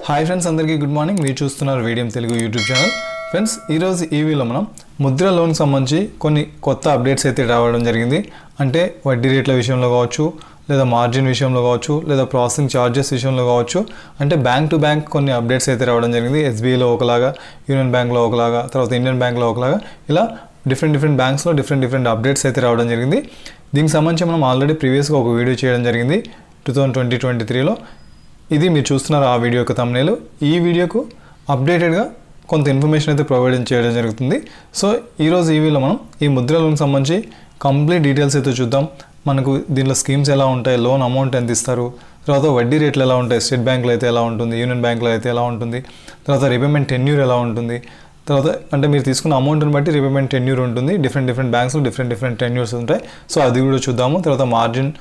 Hi friends, అందరికీ good morning. మీరు చూస్తున్నారు Veediyam Telugu YouTube channel. Friends, ఈరోజు ఈ వీడియోలో మనం ముద్ర లోన్కి సంబంధించి కొన్ని కొత్త అప్డేట్స్ అయితే రావడం జరిగింది. అంటే వడ్డీ రేట్ల విషయంలో కావచ్చు, లేదా మార్జిన్ విషయంలో కావచ్చు, లేదా ప్రాసెసింగ్ ఛార్జెస్ విషయంలో కావచ్చు. అంటే బ్యాంక్ టు బ్యాంక్ కొన్ని అప్డేట్స్ అయితే రావడం జరిగింది. ఎస్బీఐలో ఒకలాగా, యూనియన్ బ్యాంక్లో ఒకలాగా, తర్వాత ఇండియన్ బ్యాంక్లో ఒకలాగా, ఇలా డిఫరెంట్ బ్యాంక్స్లో డిఫరెంట్ అప్డేట్స్ అయితే రావడం జరిగింది. దీనికి సంబంధించి మనం ఆల్రెడీ ప్రీవియస్గా ఒక వీడియో చేయడం జరిగింది 2023లో. ఇది మీరు చూస్తున్నారు ఆ వీడియో యొక్క థంబ్నెయిల్. ఈ వీడియోకు అప్డేటెడ్గా కొంత ఇన్ఫర్మేషన్ అయితే ప్రొవైడ్ చేయడం జరుగుతుంది. సో ఈరోజు ఈ వీడియోలో మనం ఈ ముద్ర లోన్కి సంబంధించి కంప్లీట్ డీటెయిల్స్ అయితే చూద్దాం. మనకు దీనిలో స్కీమ్స్ ఎలా ఉంటాయి, లోన్ అమౌంట్ ఎంత ఇస్తారు, తర్వాత వడ్డీ రేట్లు ఎలా ఉంటాయి, స్టేట్ బ్యాంక్లో అయితే ఎలా ఉంటుంది, యూనియన్ బ్యాంక్లో అయితే ఎలా ఉంటుంది, తర్వాత రీపేమెంట్ టెన్యూర్ ఎలా ఉంటుంది, తర్వాత అంటే మీరు తీసుకున్న అమౌంట్ని బట్టి రీపేమెంట్ టెన్యూర్ ఉంటుంది. డిఫరెంట్ బ్యాంక్స్లో డిఫరెంట్ టెన్యూర్స్ ఉంటాయి. సో అది కూడా చూద్దాము. తర్వాత మార్జిన్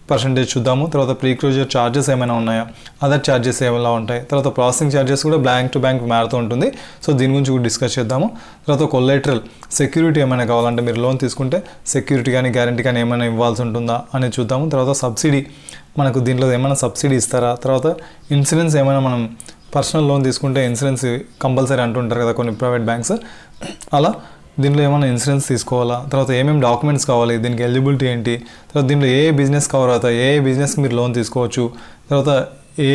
పర్సంటేజ్ చూద్దాము. తర్వాత ప్రీ క్లోజర్ ఛార్జెస్ ఏమైనా ఉన్నాయా, అదర్ ఛార్జెస్ ఏమైనా ఉంటాయి, తర్వాత ప్రాసెసింగ్ ఛార్జెస్ కూడా బ్యాంక్ టు బ్యాంక్ మారుతూ ఉంటుంది. సో దీని గురించి కూడా డిస్కస్ చేద్దాము. తర్వాత కొలెటరల్ సెక్యూరిటీ ఏమైనా కావాలంటే మీరు లోన్ తీసుకుంటే సెక్యూరిటీ కానీ గ్యారంటీ కానీ ఏమైనా ఇవ్వాల్సి ఉంటుందా అనేది చూద్దాము. తర్వాత సబ్సిడీ, మనకు దీంట్లో ఏమైనా సబ్సిడీ ఇస్తారా, తర్వాత ఇన్సూరెన్స్ ఏమైనా, మనం పర్సనల్ లోన్ తీసుకుంటే ఇన్సూరెన్స్ కంపల్సరీ అంటుంటారు కదా కొన్ని ప్రైవేట్ బ్యాంక్స్, అలా దీంట్లో ఏమైనా ఇన్సూరెన్స్ తీసుకోవాలా, తర్వాత ఏమేమి డాక్యుమెంట్స్ కావాలి, దీనికి ఎలిజిబిలిటీ ఏంటి, తర్వాత దీంట్లో ఏ బిజినెస్ కవర్ అవుతాయి, ఏ బిజినెస్కి మీరు లోన్ తీసుకోవచ్చు, తర్వాత ఏ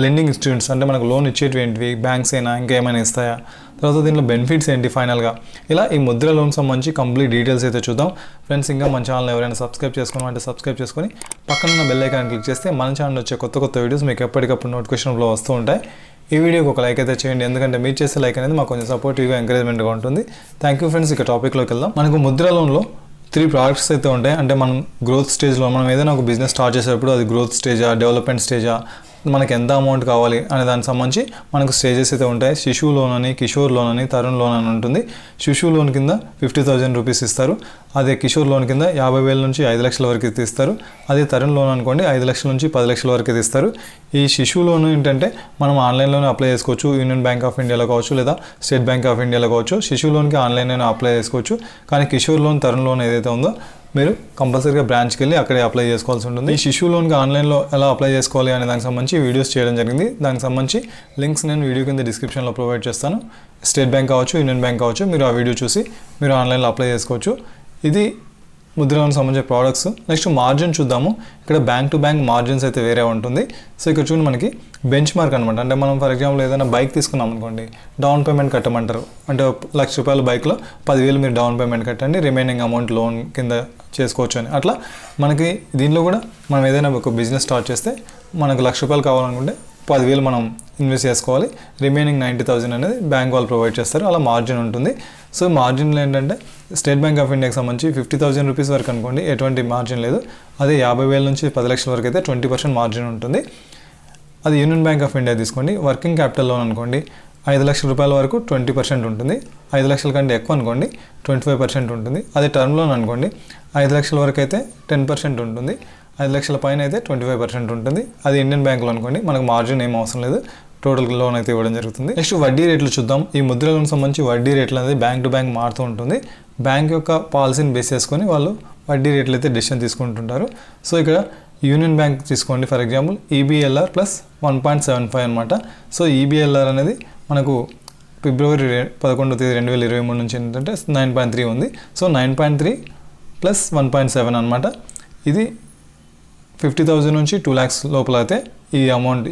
లెండింగ్ ఇన్స్టిట్యూట్స్ అంటే మనకు లోన్ ఇచ్చేటివి ఏంటివి, బ్యాంక్స్ అయినా ఇంకేమైనా ఇస్తాయా, తర్వాత దీంట్లో బెనిఫిట్స్ ఏంటి ఫైనల్గా, ఇలా ఈ ముద్ర లోన్ సంబంధించి కంప్లీట్ డీటెయిల్స్ అయితే చూద్దాం. ఫ్రెండ్స్, ఇంకా మన ఛానల్ ఎవరైనా సబ్స్క్రైబ్ చేసుకోవాలంటే సబ్స్క్రైబ్ చేసుకొని పక్కన ఉన్న బెల్ ఐకాన్ క్లిక్ చేస్తే మన ఛానల్ వచ్చే కొత్త వీడియోస్ మీకు ఎప్పటికప్పుడు నోటిఫికేషన్లో వస్తూ ఉంటాయి. ఈ వీడియోకి ఒక లైక్ అయితే చేయండి, ఎందుకంటే మీరు చేసే లైక్ అనేది మాకు కొంచెం సపోర్టివ్గా ఎంకరేజ్మెంట్గా ఉంటుంది. Thank you friends. ఇక టాపిక్లోకి వెళ్దాం. మనకు ముద్ర లోన్లో 3 ప్రోడక్ట్స్ అయితే ఉంటాయి. అంటే మనం గ్రోత్ స్టేజ్లో, మనం ఏదైనా ఒక బిజినెస్ స్టార్ట్ చేసేటప్పుడు అది గ్రోత్ స్టేజా, డెవలప్మెంట్ స్టేజా, మనకి ఎంత అమౌంట్ కావాలి అనే దానికి సంబంధించి మనకు స్టేజెస్ అయితే ఉంటాయి. శిశువు లోన్ అని, కిషోర్ లోన్ అని, తరుణ్ లోన్ అని ఉంటుంది. శిశువు లోన్ కింద 50,000 రూపీస్ ఇస్తారు. అదే కిషోర్ లోన్ కింద 50,000 నుంచి 5 లక్షల వరకు ఇస్తారు. అదే తరుణ్ లోన్ అనుకోండి 5 లక్షల నుంచి 10 లక్షల వరకు ఇస్తారు. ఈ శిశువు లోన్ ఏంటంటే మనం ఆన్లైన్లోనే అప్లై చేసుకోవచ్చు. యూనియన్ బ్యాంక్ ఆఫ్ ఇండియాలో కావచ్చు, లేదా స్టేట్ బ్యాంక్ ఆఫ్ ఇండియాలో కావచ్చు. శిశువు లోన్కి ఆన్లైన్లోనే అప్లై చేసుకోవచ్చు. కానీ కిషోర్ లోన్, తరుణ్ లోన్ ఏదైతే ఉందో మీరు కంపల్సరీగా బ్రాంచ్కి వెళ్ళి అక్కడే అప్లై చేసుకోవాల్సి ఉంటుంది. ఈ శిశువు లోన్కి ఆన్లైన్లో ఎలా అప్లై చేసుకోవాలి అనే దానికి సంబంధించి వీడియోస్ చేయడం జరిగింది. దానికి సంబంధించి లింక్స్ నేను వీడియో కింద డిస్క్రిప్షన్లో ప్రొవైడ్ చేస్తాను. స్టేట్ బ్యాంక్ కావచ్చు, యూనియన్ బ్యాంక్ కావచ్చు, మీరు ఆ వీడియో చూసి మీరు ఆన్లైన్లో అప్లై చేసుకోవచ్చు. ఇది ముద్ర లోన్కి సంబంధించిన ప్రోడక్ట్స్. నెక్స్ట్ మార్జిన్ చూద్దాము. ఇక్కడ బ్యాంక్ టు బ్యాంక్ మార్జిన్స్ అయితే వేరే ఉంటుంది. సో ఇక్కడ చూడండి, మనకి బెంచ్ మార్క్ అనమాట. అంటే మనం ఫర్ ఎగ్జాంపుల్ ఏదైనా బైక్ తీసుకున్నాం అనుకోండి, డౌన్ పేమెంట్ కట్టమంటారు. అంటే ₹1,00,000 బైక్లో 10,000 మీరు డౌన్ పేమెంట్ కట్టండి, రిమైనింగ్ అమౌంట్ లోన్ కింద చేసుకోవచ్చు అని. అట్లా మనకి దీనిలో కూడా మనం ఏదైనా ఒక బిజినెస్ స్టార్ట్ చేస్తే మనకు ₹1,00,000 కావాలనుకుంటే 10,000 మనం ఇన్వెస్ట్ చేసుకోవాలి, రిమైనింగ్ 90,000 అనేది బ్యాంక్ వాళ్ళు ప్రొవైడ్ చేస్తారు. అలా మార్జిన్ ఉంటుంది. సో మార్జిన్లో ఏంటంటే స్టేట్ బ్యాంక్ ఆఫ్ ఇండియాకి సంబంధించి 50,000 రూపీస్ వరకు అనుకోండి, ఎటువంటి మార్జిన్ లేదు. అదే 50,000 నుంచి 10 లక్షల వరకు అయితే 20% మార్జిన్ ఉంటుంది. అది యూనియన్ బ్యాంక్ ఆఫ్ ఇండియా తీసుకోండి. వర్కింగ్ క్యాపిటల్ లోన్ అనుకోండి, 5 లక్షల రూపాయల వరకు 20% ఉంటుంది. 5 లక్షల కంటే ఎక్కువ అనుకోండి 25% ఉంటుంది. అదే టర్మ్ లోన్ అనుకోండి, 5 లక్షల వరకు అయితే 10% ఉంటుంది. 5 లక్షల పైన అయితే 25% ఉంటుంది. అది ఇండియన్ బ్యాంక్లో అనుకోండి, మనకు మార్జిన్ ఏం అవసరం లేదు, టోటల్ లోన్ అయితే ఇవ్వడం జరుగుతుంది. నెక్స్ట్ వడ్డీ రేట్లు చూద్దాం. ఈ ముద్ర లోన్ సంబంధించి వడ్డీ రేట్లు అనేది బ్యాంక్ టు బ్యాంక్ మారుతూ ఉంటుంది. బ్యాంక్ యొక్క పాలసీని బేస్ చేసుకొని వాళ్ళు వడ్డీ రేట్లు అయితే డెసిషన్ తీసుకుంటుంటారు. సో ఇక్కడ యూనియన్ బ్యాంక్ తీసుకోండి, ఫర్ ఎగ్జాంపుల్ EBLR ప్లస్ 1.75 అనమాట. సో EBLR అనేది మనకు ఫిబ్రవరి 11వ తేదీ 2023 నుంచి ఏంటంటే 9.3 ఉంది. సో 9.3 ప్లస్ 1.7 అనమాట. ఇది 50,000 నుంచి 2 lakhs లోపల అయితే ఈ అమౌంట్,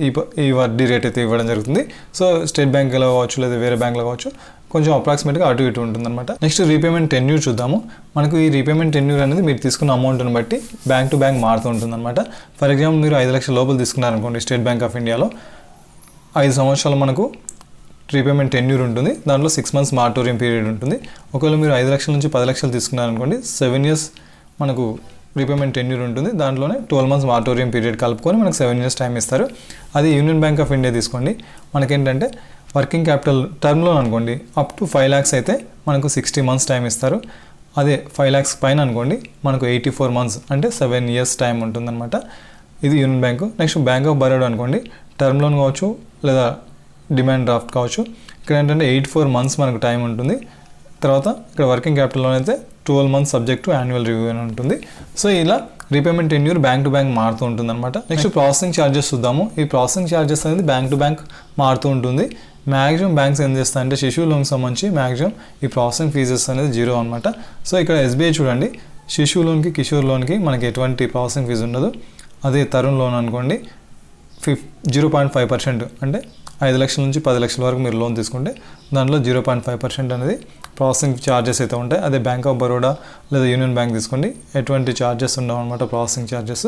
ఈ వడ్డీ రేట్ అయితే ఇవ్వడం జరుగుతుంది. సో స్టేట్ బ్యాంక్లో కావచ్చు, లేదా వేరే బ్యాంక్లో కావచ్చు, కొంచెం అప్రాక్సిమేట్గా అటు ఇటు ఉంటుందన్నమాట. నెక్స్ట్ రీపేమెంట్ టెన్యూర్ చూద్దాము. మనకు ఈ రీపేమెంట్ టెన్యూర్ అనేది మీరు తీసుకున్న అమౌంట్ని బట్టి బ్యాంక్ టు బ్యాంక్ మారుతూ ఉంటుందన్నమాట. ఫర్ ఎగ్జాంపుల్ మీరు 5 లక్షల లోపల తీసుకున్నారనుకోండి, స్టేట్ బ్యాంక్ ఆఫ్ ఇండియాలో 5 సంవత్సరాలు మనకు రీపేమెంట్ టెన్యూర్ ఉంటుంది. దాంట్లో 6 months మారటోరియం పీరియడ్ ఉంటుంది. ఒకవేళ మీరు 5 లక్షల నుంచి 10 లక్షలు తీసుకున్నారనుకోండి, 7 years మనకు రీపేమెంట్ టెన్యూర్ ఉంటుంది. దాంట్లోనే 12 months మారటోరియం పీరియడ్ కలుపుకొని మనకు 7 years టైం ఇస్తారు. అది యూనియన్ బ్యాంక్ ఆఫ్ ఇండియా తీసుకోండి, మనకేంటంటే వర్కింగ్ క్యాపిటల్ టర్మ్ లోన్ అనుకోండి అప్ టు 5 lakhs అయితే మనకు 60 months టైం ఇస్తారు. అదే 5 lakhs పైన అనుకోండి మనకు 84 months అంటే 7 years టైం ఉంటుందన్నమాట. ఇది union bank. Next bank of Baroda అనుకోండి, టర్మ్ లోన్ కావచ్చు, లేదా డిమాండ్ డ్రాఫ్ట్ కావచ్చు. ఇక్కడ ఏంటంటే 84 months మనకు టైం ఉంటుంది. తర్వాత ఇక్కడ వర్కింగ్ క్యాపిటల్ లోన్ అయితే 12 months subject to annual review అని ఉంటుంది. సో ఇలా repayment tenure bank to bank మారుతూ ఉంటుంది అనమాట. నెక్స్ట్ ప్రాసెసింగ్ ఛార్జెస్ చూద్దాము. ఈ ప్రాసెసింగ్ ఛార్జెస్ అనేది బ్యాంక్ టు బ్యాంక్ మారుతూ ఉంటుంది. మ్యాక్సిమం బ్యాంక్స్ ఏం చేస్తాయంటే శిశు లోన్కి సంబంధించి మ్యాక్సిమం ఈ ప్రాసెసింగ్ ఫీజెస్ అనేది 0 అనమాట. సో ఇక్కడ SBI చూడండి, శిశు లోన్కి కిషోర్ లోన్కి మనకి ఎటువంటి ప్రాసెసింగ్ ఫీజు ఉండదు. అదే తరుణ్ లోన్ అనుకోండి 0.5%, అంటే 5 లక్షల నుంచి 10 లక్షల వరకు మీరు లోన్ తీసుకుంటే దాంట్లో 0.5% అనేది ప్రాసెసింగ్ ఛార్జెస్ అయితే ఉంటాయి. అదే బ్యాంక్ ఆఫ్ బరోడా లేదా యూనియన్ బ్యాంక్ తీసుకోండి, ఎటువంటి ఛార్జెస్ ఉండవు అనమాట ప్రాసెసింగ్ ఛార్జెస్.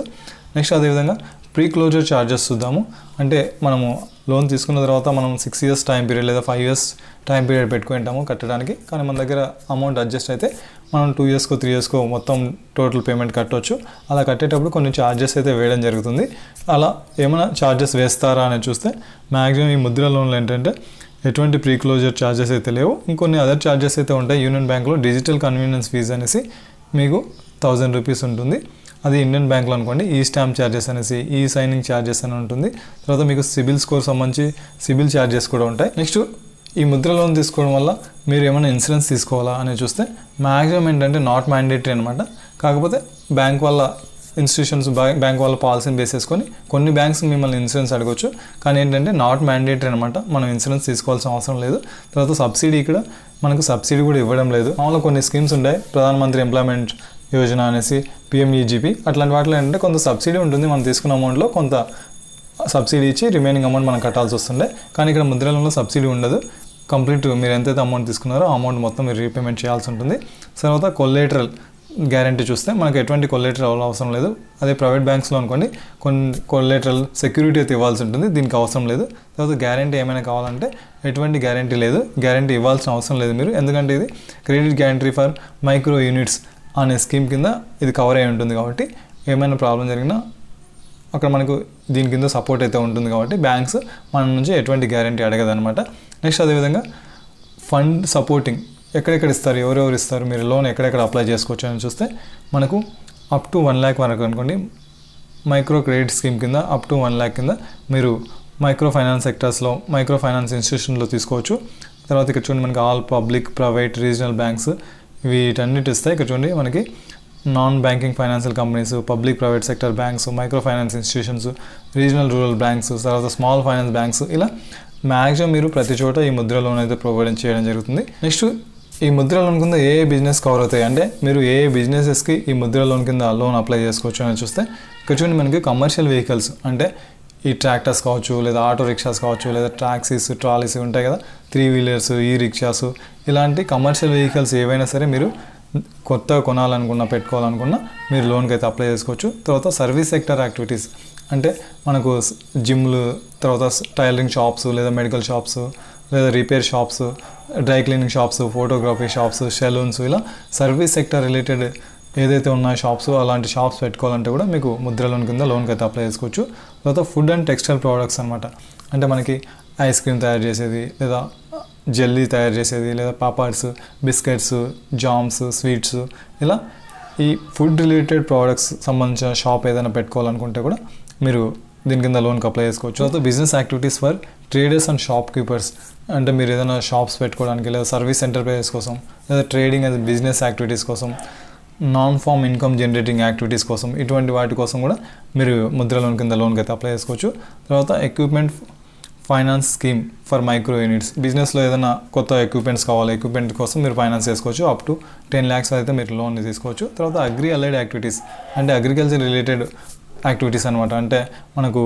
నెక్స్ట్ అదేవిధంగా ప్రీ క్లోజర్ ఛార్జెస్ చూద్దాము. అంటే మనము లోన్ తీసుకున్న తర్వాత మనం 6 ఇయర్స్ టైం పీరియడ్ లేదా 5 ఇయర్స్ టైం పీరియడ్ పెట్టుకుంటాము కట్టడానికి. కానీ మన దగ్గర అమౌంట్ అడ్జస్ట్ అయితే మనం 2 ఇయర్స్కో 3 ఇయర్స్కో మొత్తం టోటల్ పేమెంట్ కట్టవచ్చు. అలా కట్టేటప్పుడు కొన్ని ఛార్జెస్ అయితే వేయడం జరుగుతుంది. అలా ఏమైనా ఛార్జెస్ వేస్తారా అని చూస్తే మ్యాక్సిమం ఈ ముద్ర లోన్లు ఏంటంటే ఎటువంటి ప్రీ క్లోజర్ ఛార్జెస్ అయితే లేవు. ఇంకొన్ని అదర్ ఛార్జెస్ అయితే ఉంటాయి. యూనియన్ బ్యాంక్లో డిజిటల్ కన్వీనియన్స్ ఫీజు అనేసి మీకు 1000 రూపీస్ ఉంటుంది. అది ఇండియన్ బ్యాంక్లో అనుకోండి ఈ స్టాంప్ ఛార్జెస్ అనేసి, ఈ సైనింగ్ ఛార్జెస్ అని ఉంటుంది. తర్వాత మీకు సిబిల్ స్కోర్ సంబంధించి సిబిల్ ఛార్జెస్ కూడా ఉంటాయి. నెక్స్ట్ ఈ ముద్ర లోన్ తీసుకోవడం వల్ల మీరు ఏమైనా ఇన్సూరెన్స్ తీసుకోవాలా అని చూస్తే మ్యాక్సిమం ఏంటంటే నాట్ మ్యాండేటరీ అనమాట. కాకపోతే బ్యాంక్ వాళ్ళ ఇన్స్టిట్యూషన్స్ బ్యాంక్ వాళ్ళ పాలసీని బేస్ చేసుకొని కొన్ని బ్యాంక్స్ మిమ్మల్ని ఇన్సూరెన్స్ అడగవచ్చు. కానీ ఏంటంటే నాట్ మ్యాండేటరీ అనమాట, మనం ఇన్సూరెన్స్ తీసుకోవాల్సిన అవసరం లేదు. తర్వాత సబ్సిడీ ఇక్కడ మనకు సబ్సిడీ కూడా ఇవ్వడం లేదు. మామూలుగా కొన్ని స్కీమ్స్ ఉంటాయి, ప్రధానమంత్రి ఎంప్లాయ్మెంట్ యోజన అనేసి, PMEGP, అట్లాంటి వాటిలో ఏంటంటే కొంత సబ్సిడీ ఉంటుంది. మనం తీసుకున్న అమౌంట్లో కొంత సబ్సిడీ ఇచ్చి రిమైనింగ్ అమౌంట్ మనం కట్టాల్సి వస్తుండే. కానీ ఇక్కడ ముద్ర లోన్లో సబ్సిడీ ఉండదు. కంప్లీట్ మీరు ఎంతైతే అమౌంట్ తీసుకున్నారో ఆ అమౌంట్ మొత్తం మీరు రీపేమెంట్ చేయాల్సి ఉంటుంది. తర్వాత కొలేటరల్ గ్యారంటీ చూస్తే మనకు ఎటువంటి కొలేటరల్ అవసరం లేదు. అదే ప్రైవేట్ బ్యాంక్స్లో అనుకోండి కొన్ని కొలేటరల్ సెక్యూరిటీ అయితే ఇవ్వాల్సి ఉంటుంది, దీనికి అవసరం లేదు. తర్వాత గ్యారంటీ ఏమైనా కావాలంటే ఎటువంటి గ్యారంటీ లేదు, గ్యారంటీ ఇవ్వాల్సిన అవసరం లేదు మీరు. ఎందుకంటే ఇది credit guarantee for micro units అనే స్కీమ్ కింద ఇది కవర్ అయి ఉంటుంది. కాబట్టి ఏమైనా ప్రాబ్లం జరిగినా అక్కడ మనకు దీని కింద సపోర్ట్ అయితే ఉంటుంది. కాబట్టి బ్యాంక్స్ మన నుంచి ఎటువంటి గ్యారంటీ అడగదనమాట. నెక్స్ట్ అదేవిధంగా ఫండ్ సపోర్టింగ్ ఎక్కడెక్కడ ఇస్తారు, ఎవరెవరు ఇస్తారు, మీరు లోన్ ఎక్కడెక్కడ అప్లై చేసుకోవచ్చు అని చూస్తే మనకు అప్ టు 1 lakh వరకు అనుకోండి మైక్రో క్రెడిట్ స్కీమ్ కింద అప్ టు 1 lakh కింద మీరు మైక్రో ఫైనాన్స్ సెక్టర్స్లో మైక్రో ఫైనాన్స్ ఇన్స్టిట్యూషన్లో తీసుకోవచ్చు. తర్వాత ఇక్కడ చూడండి మనకి all public private regional banks వీటన్నిటి ఇస్తాయి. ఇక్కడ చూడండి మనకి non banking financial companies, public private sector banks, micro finance institutions, regional rural banks, తర్వాత స్మాల్ ఫైనాన్స్ బ్యాంక్స్, ఇలా మ్యాక్సిమం మీరు ప్రతి చోట ఈ ముద్ర లోన్ అయితే ప్రొవైడ్ చేయడం జరుగుతుంది. నెక్స్ట్ ఈ ముద్ర లోన్ కింద ఏ బిజినెస్ కవర్ అవుతాయి అంటే మీరు ఏ బిజినెసెస్కి ఈ ముద్ర లోన్ కింద లోన్ అప్లై చేసుకోవచ్చు అని చూస్తే ఇక్కడ చూడండి మనకి కమర్షియల్ వెహికల్స్ అంటే ఈ ట్రాక్టర్స్ కావచ్చు, లేదా ఆటో రిక్షాస్ కావచ్చు, లేదా ట్రాక్సీస్, ట్రాలీస్ ఉంటాయి కదా, 3 వీలర్స్, ఈ రిక్షాస్, ఇలాంటి కమర్షియల్ వెహికల్స్ ఏవైనా సరే మీరు కొత్తగా కొనాలనుకున్నా పెట్టుకోవాలనుకున్నా మీరు లోన్కి అయితే అప్లై చేసుకోవచ్చు. తర్వాత సర్వీస్ సెక్టర్ యాక్టివిటీస్ అంటే మనకు జిమ్లు, తర్వాత టైలరింగ్ షాప్స్, లేదా మెడికల్ షాప్స్, లేదా repair shops, dry cleaning shops, photography shops, salons, ఇలా సర్వీస్ సెక్టర్ రిలేటెడ్ ఏదైతే ఉన్నాయో షాప్స్ అలాంటి షాప్స్ పెట్టుకోవాలంటే కూడా మీకు ముద్ర లోన్ కింద లోన్కి అయితే అప్లై చేసుకోవచ్చు. తర్వాత ఫుడ్ అండ్ టెక్స్టైల్ ప్రోడక్ట్స్ అనమాట, అంటే మనకి ఐస్ క్రీమ్ తయారు చేసేది, లేదా జెల్లీ తయారు చేసేది, లేదా పాపాడ్స్, బిస్కెట్స్, జామ్స్, స్వీట్స్, ఇలా ఈ ఫుడ్ రిలేటెడ్ ప్రోడక్ట్స్ సంబంధించిన షాప్ ఏదైనా పెట్టుకోవాలనుకుంటే కూడా మీరు దీని కింద లోన్కి అప్లై చేసుకోవచ్చు. తర్వాత business activities for traders and shop keepers, అంటే మీరు ఏదైనా షాప్స్ పెట్టుకోవడానికి, లేదా సర్వీస్ ఎంటర్ప్రైజెస్ కోసం, లేదా ట్రేడింగ్ అండ్ బిజినెస్ యాక్టివిటీస్ కోసం, non form income generating activities కోసం, ఇటువంటి వాటి కోసం కూడా మీరు ముద్ర లోన్ కింద లోన్కి అయితే అప్లై చేసుకోవచ్చు. తర్వాత equipment finance scheme for micro units, బిజినెస్లో ఏదైనా కొత్త ఎక్విప్మెంట్స్ కావాలి, ఎక్విప్మెంట్ కోసం మీరు ఫైనాన్స్ చేసుకోవచ్చు. అప్ టు 10 lakhs అయితే మీరు లోన్ తీసుకోవచ్చు. తర్వాత అగ్రి అలైడ్ యాక్టివిటీస్ అంటే అగ్రికల్చర్ రిలేటెడ్ యాక్టివిటీస్ అనమాట, అంటే మనకు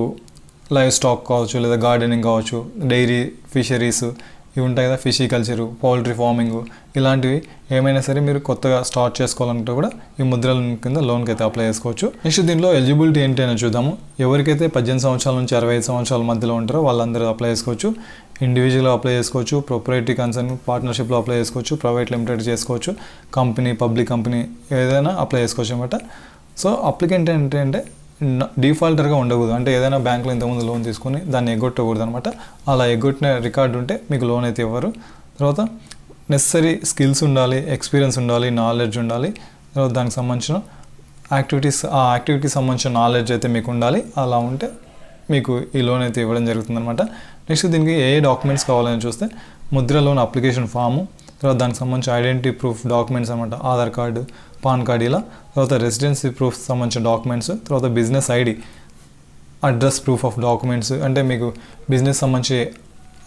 లైవ్ స్టాక్ కావచ్చు, లేదా గార్డెనింగ్ కావచ్చు, డైరీ, ఫిషరీస్ ఇవి ఉంటాయి కదా, ఫిషికల్చరు, పౌల్ట్రీ ఫార్మింగ్, ఇలాంటివి ఏమైనా సరే మీరు కొత్తగా స్టార్ట్ చేసుకోవాలంటే కూడా ఈ ముద్ర లోన్ కింద లోన్కి అయితే అప్లై చేసుకోవచ్చు. నెక్స్ట్ దీనిలో ఎలిజిబిలిటీ ఏంటి అని చూద్దాము. ఎవరికైతే 18 సంవత్సరాల నుంచి 65 సంవత్సరాల మధ్యలో ఉంటారో వాళ్ళందరూ అప్లై చేసుకోవచ్చు. ఇండివిజువల్గా అప్లై చేసుకోవచ్చు, ప్రొప్రైటరీ కన్సర్న్ పార్ట్నర్షిప్లో అప్లై చేసుకోవచ్చు, ప్రైవేట్ లిమిటెడ్ చేసుకోవచ్చు, కంపెనీ, పబ్లిక్ కంపెనీ ఏదైనా అప్లై చేసుకోవచ్చు అనమాట. సో అప్లికెంట్ ఏంటంటే డిఫాల్టర్గా ఉండకూడదు, అంటే ఏదైనా బ్యాంకులో ఇంతకుముందు లోన్ తీసుకొని దాన్ని ఎగ్గొట్టకూడదు అనమాట. అలా ఎగ్గొట్టిన రికార్డు ఉంటే మీకు లోన్ అయితే ఇవ్వరు. తర్వాత నెసరీ స్కిల్స్ ఉండాలి, ఎక్స్పీరియన్స్ ఉండాలి, నాలెడ్జ్ ఉండాలి. తర్వాత దానికి సంబంధించిన యాక్టివిటీస్, ఆ యాక్టివిటీకి సంబంధించిన నాలెడ్జ్ అయితే మీకు ఉండాలి. అలా ఉంటే మీకు ఈ లోన్ అయితే ఇవ్వడం జరుగుతుందన్నమాట. నెక్స్ట్ దీనికి ఏ డాక్యుమెంట్స్ కావాలని చూస్తే ముద్ర లోన్ అప్లికేషన్ ఫాము, తర్వాత దానికి సంబంధించి ఐడెంటిటీ ప్రూఫ్ డాక్యుమెంట్స్ అనమాట, ఆధార్ కార్డు, పాన్ కార్డు, ఇలా తర్వాత రెసిడెన్సీ ప్రూఫ్ సంబంధించిన డాక్యుమెంట్స్, తర్వాత business ID, address proof of documents, అంటే మీకు బిజినెస్ సంబంధించి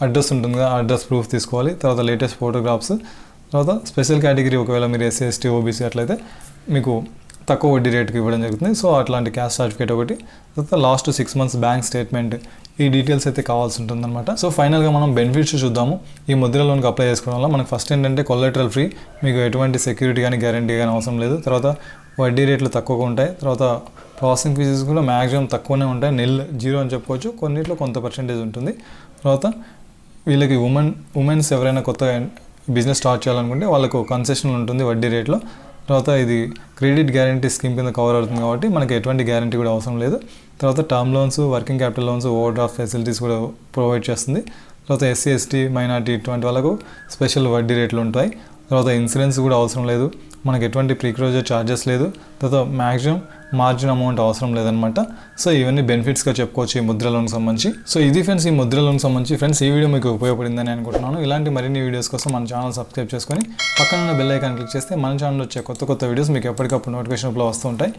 అడ్రస్ ఉంటుంది కదా, అడ్రస్ ప్రూఫ్ తీసుకోవాలి. తర్వాత లేటెస్ట్ ఫోటోగ్రాఫ్స్, తర్వాత స్పెషల్ కేటగిరీ ఒకవేళ మీరు ఎస్సీ ఎస్టీ ఓబీసీ అట్లయితే మీకు తక్కువ వడ్డీ రేటుకి ఇవ్వడం జరుగుతుంది. సో అట్లాంటి క్యాస్ట్ సర్టిఫికేట్ ఒకటి, తర్వాత లాస్ట్ 6 months బ్యాంక్ స్టేట్మెంట్, ఈ డీటెయిల్స్ అయితే కావాల్సి ఉంటుందన్నమాట. సో ఫైనల్గా మనం బెనిఫిట్స్ చూద్దాము. ఈ ముద్ర లోన్కి అప్లై చేసుకోవడం వల్ల మనకు ఫస్ట్ ఏంటంటే కొలెటరల్ ఫ్రీ, మీకు ఎటువంటి సెక్యూరిటీ కానీ గ్యారంటీ కానీ అవసరం లేదు. తర్వాత వడ్డీ రేట్లు తక్కువగా ఉంటాయి. తర్వాత ప్రాసెసింగ్ ఫీజెస్ కూడా మ్యాక్సిమం తక్కువనే ఉంటాయి, 0 అని చెప్పుకోవచ్చు, కొన్నిట్లో కొంత పర్సెంటేజ్ ఉంటుంది. తర్వాత వీళ్ళకి ఉమెన్స్ ఎవరైనా కొత్తగా బిజినెస్ స్టార్ట్ చేయాలనుకుంటే వాళ్ళకు కన్సెషన్ ఉంటుంది వడ్డీ రేట్లో. తర్వాత ఇది క్రెడిట్ గ్యారంటీ స్కీమ్ కింద కవర్ అవుతుంది కాబట్టి మనకి ఎటువంటి గ్యారంటీ కూడా అవసరం లేదు. తర్వాత term loans, working capital loans, over draft facilities కూడా ప్రొవైడ్ చేస్తుంది. తర్వాత ఎస్సీ ఎస్టీ మైనార్టీ ఇటువంటి వాళ్ళకు స్పెషల్ వడ్డీ రేట్లు ఉంటాయి. తర్వాత ఇన్సూరెన్స్ కూడా అవసరం లేదు, మనకి ఎటువంటి ప్రీక్లోజర్ ఛార్జెస్ లేదు. తర్వాత మ్యాక్సిమం మార్జిన్ అమౌంట్ అవసరం లేదనమాట. సో ఇవన్నీ బెనిఫిట్స్గా చెప్పుకోవచ్చు ఈ ముద్ర లోన్కి సంబంధించి. సో ఇది ఫ్రెండ్స్ ఈ ముద్ర లోన్కి సంబంధించి. ఫ్రెండ్స్ ఈ వీడియో మీకు ఉపయోగపడిందని అనుకుంటున్నాను. ఇలాంటి మరిన్ని వీడియోస్ కోసం మన ఛానల్ సబ్స్క్రైబ్ చేసుకొని పక్కన ఉన్న బెల్ ఐకాన్ క్లిక్ చేస్తే మన ఛానల్ వచ్చే కొత్త వీడియోస్ మీకు ఎప్పటికప్పుడు నోటిఫికేషన్లో వస్తూ ఉంటాయి.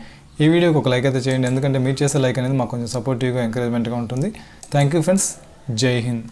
ఈ వీడియోకి ఒక లైక్ అయితే చేయండి, ఎందుకంటే మీరు చేసే లైక్ అనేది మాకు కొంచెం సపోర్టివ్గా ఎంకరేజ్మెంట్గా ఉంటుంది. థ్యాంక్ యూ ఫ్రెండ్స్, జై హింద్.